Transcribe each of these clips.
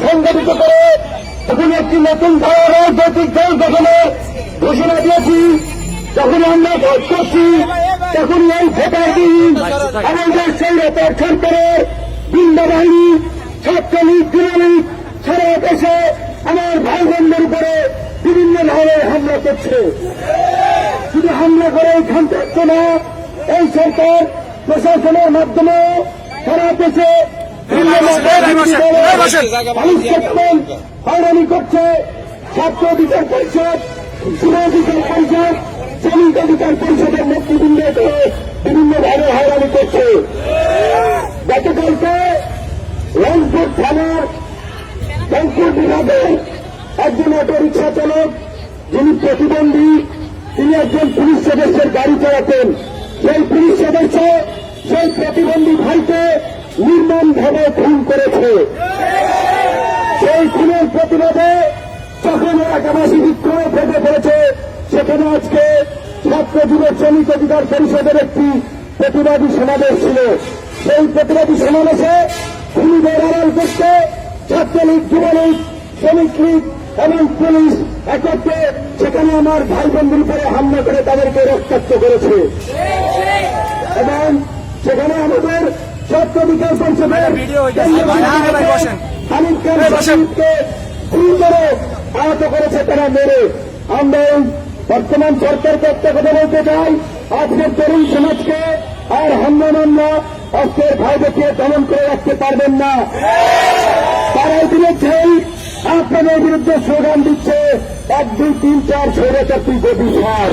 সংগঠিত করে যখন একটি নতুন ধারা রাজনৈতিক দল গঠনের ঘোষণা দিয়েছি, যখন আমরা ভোট করছি, তখন এই ভোটার দিন আমাদের সৈন্যতার সরকারের গুন্ডা বাহিনী, ছাত্রলীগ, যুবলীগ সারা দেশে আমার ভাই বোনদের উপরে বিভিন্ন ধরনের হামলা করছে। শুধু হামলা করে এখান থাকছে না, এই সরকার প্রশাসনের মাধ্যমে সারা দেশে হয়রানি করছে। ছাত্র অধিকার পরিষদ, যুব অধিকার পরিষদ, শ্রমিক অধিকার পরিষদের নেতৃবৃন্দকে বিভিন্নভাবে হয়রানি করছে। গতকালকে রংপুর থানার রংপুর বিভাগের একজন অটো রিক্সা চালক, যিনি প্রতিবন্ধী, তিনি একজন পুলিশ সদস্যের গাড়ি চালাতেন। সেই পুলিশ সদস্য সেই প্রতিবন্ধী ভাইকে নির্মমভাবে খুন করেছে। সেই খুনের প্রতিবাদে যখন এলাকাবাসী বিক্ষোভে ফেটে পড়েছে, সেখানে আজকে ছাত্র যুব শ্রমিক অধিকার পরিষদের একটি প্রতিবাদী সমাবেশ ছিল। সেই প্রতিবাদী সমাবেশে খুনিদের আড়াল করতে ছাত্রলীগ, যুবলীগ, শ্রমিক লীগ এবং পুলিশ একত্রে সেখানে আমার ভাই বোনদের উপরে হামলা করে তাদেরকে রক্তাক্ত করেছে। এবং সেখানে আমাদের ছাত্র অধিকার পরিষদের হামিদ খানকে গুরুতর আহত করেছে তারা মেরে। আমরা এই বর্তমান সরকারকে একটা কথা বলতে চাই, আজকের তরুণ সমাজকে আর হামলা মামলা অস্ত্রের ভয় দেখিয়ে দমন করে রাখতে পারবেন না। তারা দিনেছেই আপনাদের বিরুদ্ধে স্লোগান দিচ্ছে 1, 2, 3, 4 স্বৈরাচারী গদি ছাড়।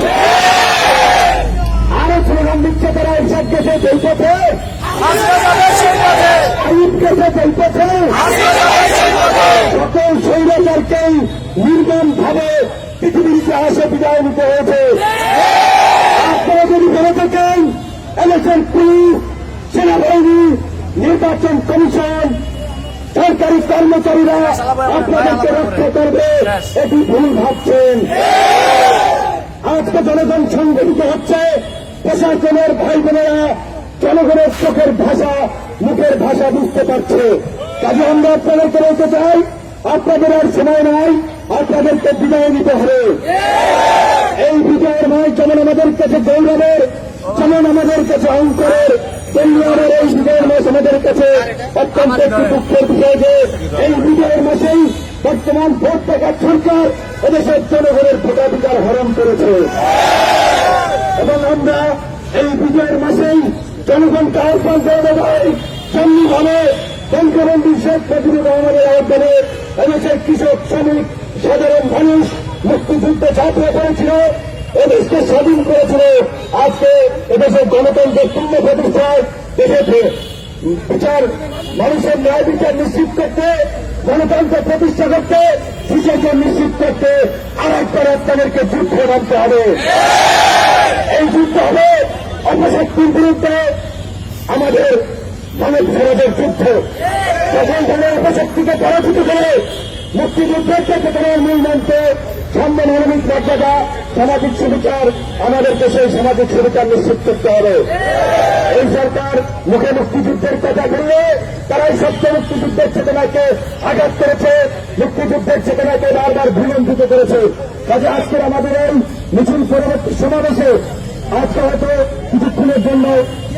আরো স্লোগান দিচ্ছে তারা এইসব দেশে চলতেছে, আইন কেসে চলতেছে, সকল স্বৈরাচারকেই নির্মমভাবে পৃথিবীর ইতিহাসে বিদায় নিতে হয়েছে। আপনারা যদি বলে থাকেন ইলেকশন পুলিশ, সেনাবাহিনী, নির্বাচন কমিশন, সরকারি কর্মচারীরা আপনাদেরকে রক্ষা করবে, এটি ভুল ভাবছেন। আজকে জনগণ সংগঠিত হচ্ছে, প্রশাসনের ভাই বোনেরা জনগণের চোখের ভাষা, মুখের ভাষা বুঝতে পারছে। কাজে আমরা আপনাদেরকে বলতে চাই, আপনাদের আর সময় নাই, আপনাদেরকে বিদায় নিতে হবে। এই বিজয়ের নয় যেমন আমাদের কাছে গৌরবের, যেমন আমাদের কাছে অঙ্করের, তেমনি আমাদের এই বিজয়ের মাস আমাদের কাছে অত্যন্ত একটি দুঃখের বিষয় যে এই বিজয়ের মাসেই বর্তমান ভোট টাকার সরকার এদেশের জনগণের ভোটাধিকার হরণ করেছে। এবং আমরা এই বিজয়ের মাসেই জনগণকে আহ্বান জানাতে চাই, সামনেভাবে বঙ্গবন্ধু শেখ মুজিবুর রহমানের আহ্বানে এদেশের কৃষক, শ্রমিক, সাধারণ মানুষ মুক্তিযুদ্ধে ঝাঁপিয়ে পড়েছিল, এদেশকে স্বাধীন করেছিল। আজকে এদেশের গণতন্ত্রের পূর্ণ প্রতিষ্ঠায় দেশের বিচার, মানুষের ন্যায় বিচার নিশ্চিত করতে, গণতন্ত্র প্রতিষ্ঠা করতে, সুশাসন নিশ্চিত করতে আর একবার আপনাদেরকে যুদ্ধে নামতে হবে। এই যুদ্ধ হবে অপশক্তির বিরুদ্ধে, আমাদের মানব সমাজের যুদ্ধ। সকল ধরনের অপশক্তিকে পরাজিত করে মুক্তিযুদ্ধের চেতনার মূল মন্ত্র সাম্য, মানবিক মর্যাদা, সামাজিক সুবিচার, আমাদেরকে সেই সামাজিক সুবিচার নিশ্চিত করতে হবে। এই সরকার মুখে মুক্তিযুদ্ধের কথা বললে তারাই সত্য মুক্তিযুদ্ধের চেতনাকে আঘাত করেছে, মুক্তিযুদ্ধের চেতনাকে বারবার ভুলণ্ঠিত করেছে। কাজে আজকের আমাদের এই মিছিল পরবর্তী সমাবেশে আজকে হয়তো কিছুক্ষণের জন্য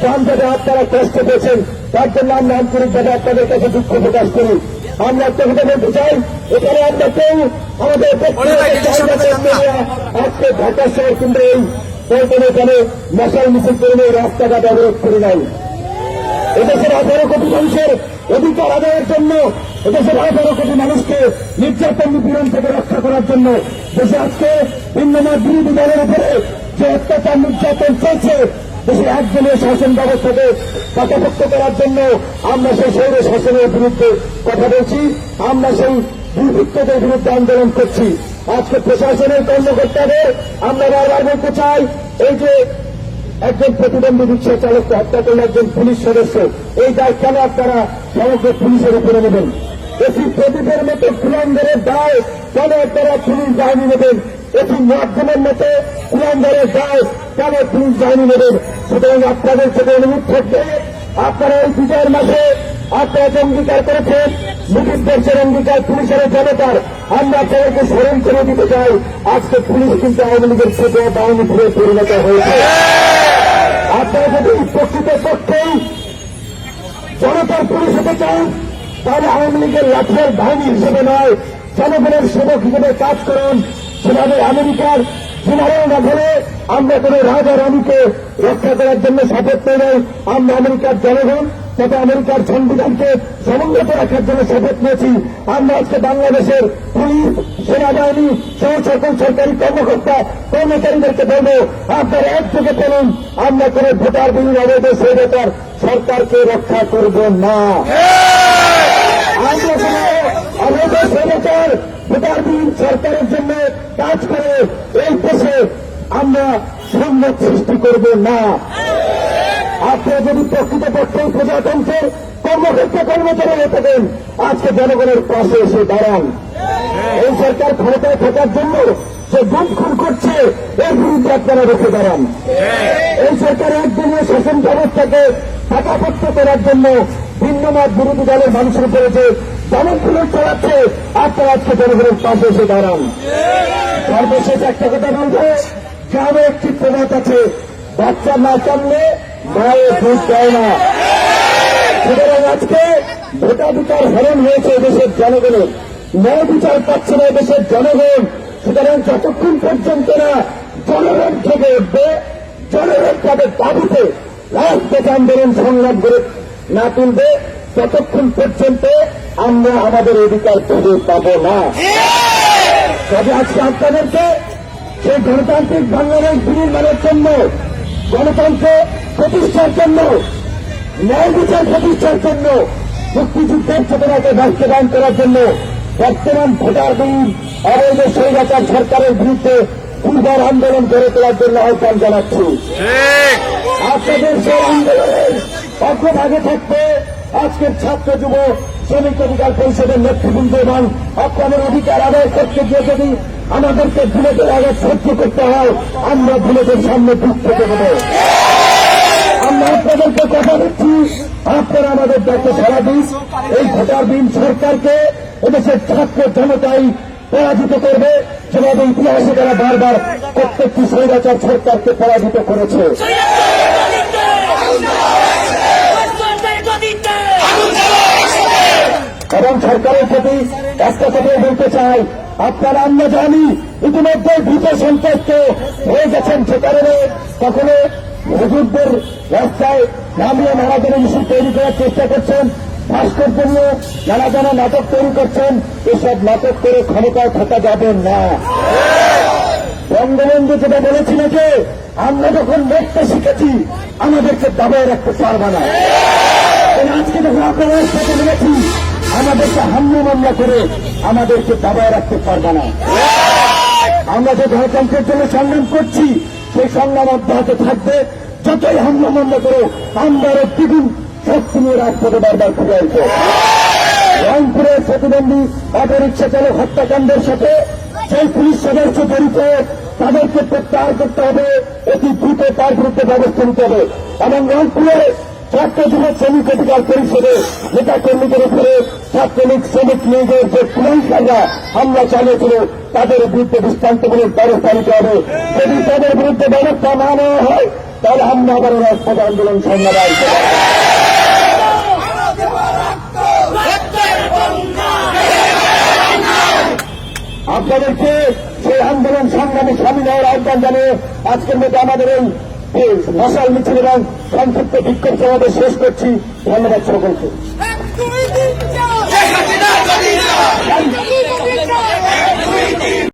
প্রাণ যাতে আপনারা কষ্ট পেয়েছেন, তার জন্য আমরা আন্তরিকভাবে আপনাদের কাছে দুঃখ প্রকাশ করি। আমরা একটা কথা বলতে চাই, এখানে আমরা কেউ আমাদের আজকে ঢাকা শহর কিন্তু এই পল্টনে কেন মশাল মিছিল করে এই রাস্তাঘাট অবরোধ করে নাই। এদেশের 18 কোটি মানুষের অধিকার আদায়ের জন্য, এদেশের 18 কোটি মানুষকে নির্যাতন নিপীড়ন থেকে রক্ষা করার জন্য দেশে আজকে ভিন্নমত বিরোধী দলের উপরে যে অত্যাচার নির্যাতন চলছে, দেশের একজনের শাসন ব্যবস্থাকে পাকাপোক্ত করার জন্য আমরা সেই স্বৈর শাসনের বিরুদ্ধে কথা বলছি, আমরা সেই দুর্বৃত্তদের বিরুদ্ধে আন্দোলন করছি। আজকে প্রশাসনের কর্মকর্তাদের আমরা বারবার বলতে চাই, এই যে একজন প্রতিবন্ধী রিক্সা চালককে হত্যা করলে একজন পুলিশ সদস্য, এই দায় কেন আপনারা সমগ্র পুলিশের উপরে নেবেন? এটি প্রদীপের মতো কুলাঙ্গারের দায় কেন আপনারা পুলিশ বাহিনী নেবেন? এটি মাধ্যমের মতো কুলাঙ্গারের দায় কেন পুলিশ বাহিনী নেবেন? সুতরাং আপনাদের থেকে অনুরোধ থাকবে, আপনারা এই বিজয়ের মাসে আপনারা যে অঙ্গীকার করেছেন মুজিব দেশের অঙ্গীকার পুলিশের জনতার, আমরা আপনাদেরকে স্মরণ করে দিতে চাই আজকে পুলিশ কিন্তু আওয়ামী লীগের থেকে বাহিনী ফিরে পরিণত হয়েছে। আপনারা যদি প্রকৃত পক্ষেই জনতার পুলিশ হতে চান তাহলে আওয়ামী লীগের লাঠিয়ার বাহিনী হিসেবে নয়, জনগণের সেবক হিসেবে কাজ করুন। সেভাবে আমেরিকার জেনারেল না ধরে আমরা কোন রাজা রানীকে রক্ষা করার জন্য শপথ নেই নাই, আমরা আমেরিকার জনগণ তথা আমেরিকার সংবিধানকে সমুন্নত রাখার জন্য শপথ নিয়েছি। আমরা আজকে বাংলাদেশের পুলিশ সেনাবাহিনী সহ সকল সরকারি কর্মকর্তা কর্মচারীদেরকে বলবো আপনারা একযোগে বলুন আমরা কোন ভোটার বিহীন অবৈধ স্বৈরাচার সরকারকে রক্ষা করব না। আমরা কোন অবৈধ স্বৈরাচার ভোটারবিহীন সরকারের জন্য কাজ করে এই দেশে আমরা সংঘাত সৃষ্টি করব না। আপনারা যদি প্রকৃতপক্ষে প্রজাতন্ত্রের কর্মকর্তা কর্মচারী হয়ে থাকেন আজকে জনগণের পাশে এসে দাঁড়ান। এই সরকার ক্ষমতায় থাকার জন্য যে গুম খুন করছে এর বিরুদ্ধে আপনারা রুখে দাঁড়ান। এই সরকার একদিনের শাসন ব্যবস্থাকে পাকাপোক্ত করার জন্য ভিন্ন মত বিরোধী দলের মানুষের উপরে যে জনপ্রিয় চালাচ্ছে আপনারা আজকে জনগণের পাশে এসে দাঁড়ান। সর্বশেষ একটা কথা বলবো, গ্রামে একটি প্রবাদ আছে, বাচ্চা না চাললে মায়ের দুধ দেয় না। সুতরাং আজকে ভোটাধিকার হরণ হয়েছে দেশের জনগণের, ন্যায় বিচার পাচ্ছে না দেশের জনগণ। সুতরাং যতক্ষণ পর্যন্ত না জনগণ থেকে উঠবে, জনগণ তাদের দাবিতে রাজপথ আন্দোলন সংগ্রাম করে না তুলবে ততক্ষণ পর্যন্ত আমরা আমাদের অধিকার খুঁজে পাব না। তবে আজকে আপনাদেরকে সেই গণতান্ত্রিক বাংলাদেশ বিনির্মাণের জন্য, গণতন্ত্র প্রতিষ্ঠার জন্য, ন্যায় বিচার প্রতিষ্ঠার জন্য, মুক্তিযুদ্ধের চেতনাকে বাস্তবায়ন করার জন্য বর্তমান ভোটারবিহীন অবৈধ স্বৈরাচার সরকারের বিরুদ্ধে দুর্বার আন্দোলন গড়ে তোলার জন্য আহ্বান জানাচ্ছি। আপনাদের সেই আন্দোলনের অগ্রভাগে থাকবে আজকের ছাত্র যুব শ্রমিক অধিকার পরিষদের নেতৃবৃন্দ এবং আপনাদের অধিকার আদায় করতে গিয়ে যদি আমাদেরকে বুলেটের আগে সহ্য করতে হয় আমরা বুলেটের সামনে বুক পেতে দেব। আমরা আপনাদেরকে কথা দিচ্ছি আপনারা আমাদের ডাকে সারা দিন এই ভোটারবিহীন সরকারকে এদেশের ছাত্র জনতাই পরাজিত করবে, যেভাবে ইতিহাসে তারা বারবার প্রত্যেকটি স্বৈরাচার সরকারকে পরাজিত করেছে। এবং সরকারের প্রতি একটা কথা বলতে চাই, আপনারা আমরা জানি ইতিমধ্যে ভীত সন্ত্রস্ত হয়ে গেছেন, সে কারণে কখনো হুজুরদের রাস্তায় নামিয়ে নানা মিছিল তৈরি করার চেষ্টা করছেন, ভাস্কর্য নিয়ে নানা নাটক তৈরি করছেন। এসব নাটক করে ক্ষমতায় থাকা যাবে না। বঙ্গবন্ধু যেটা বলেছিল যে আমরা যখন লড়তে শিখেছি আমাদেরকে দাবায় রাখতে পারবে না, আজকে যখন আপনারা সাথে মিলেছি আমাদেরকে হামলা মামলা করে আমাদেরকে দাবায় রাখতে পারবে না। আমরা যে গণতন্ত্রের জন্য সংগ্রাম করছি সেই সংগ্রাম অব্যাহত থাকবে। যতই হামলা মামলা করে আমরা দ্বিগুণ শক্তি নিয়ে রাজপথে বারবার ফিরে আসবো। রংপুরের প্রতিবন্ধী অটোরিক্সা চালক হত্যাকাণ্ডের সাথে সেই পুলিশ সদস্য জড়িত তাদেরকে প্রত্যাহার করতে হবে, অতি দ্রুত তার বিরুদ্ধে ব্যবস্থা নিতে হবে। এবং রংপুরে ছাত্র যুব শ্রমিক অধিকার পরিষদে নেতা কর্মীদের উপরে ছাত্রলীগ শ্রমিক লীগের যে কুলাঙ্কাররা হামলা চালিয়েছিল তাদের বিরুদ্ধে দৃষ্টান্তমূলক ব্যবস্থা নিতে হবে। যদি তাদের বিরুদ্ধে ব্যবস্থা না নেওয়া হয় তাহলে আমরা আবার রাজপথ আন্দোলন সংগ্রাম করব। আপনাদেরকে সেই আন্দোলন সংগ্রামে সামিল হওয়ার আহ্বান জানিয়ে আজকের মতো আমাদের এই মশাল মিছিল এবং সংক্ষিপ্ত বিক্ষোভ সমাবেশ শেষ করছি। ধন্যবাদ সকলকে।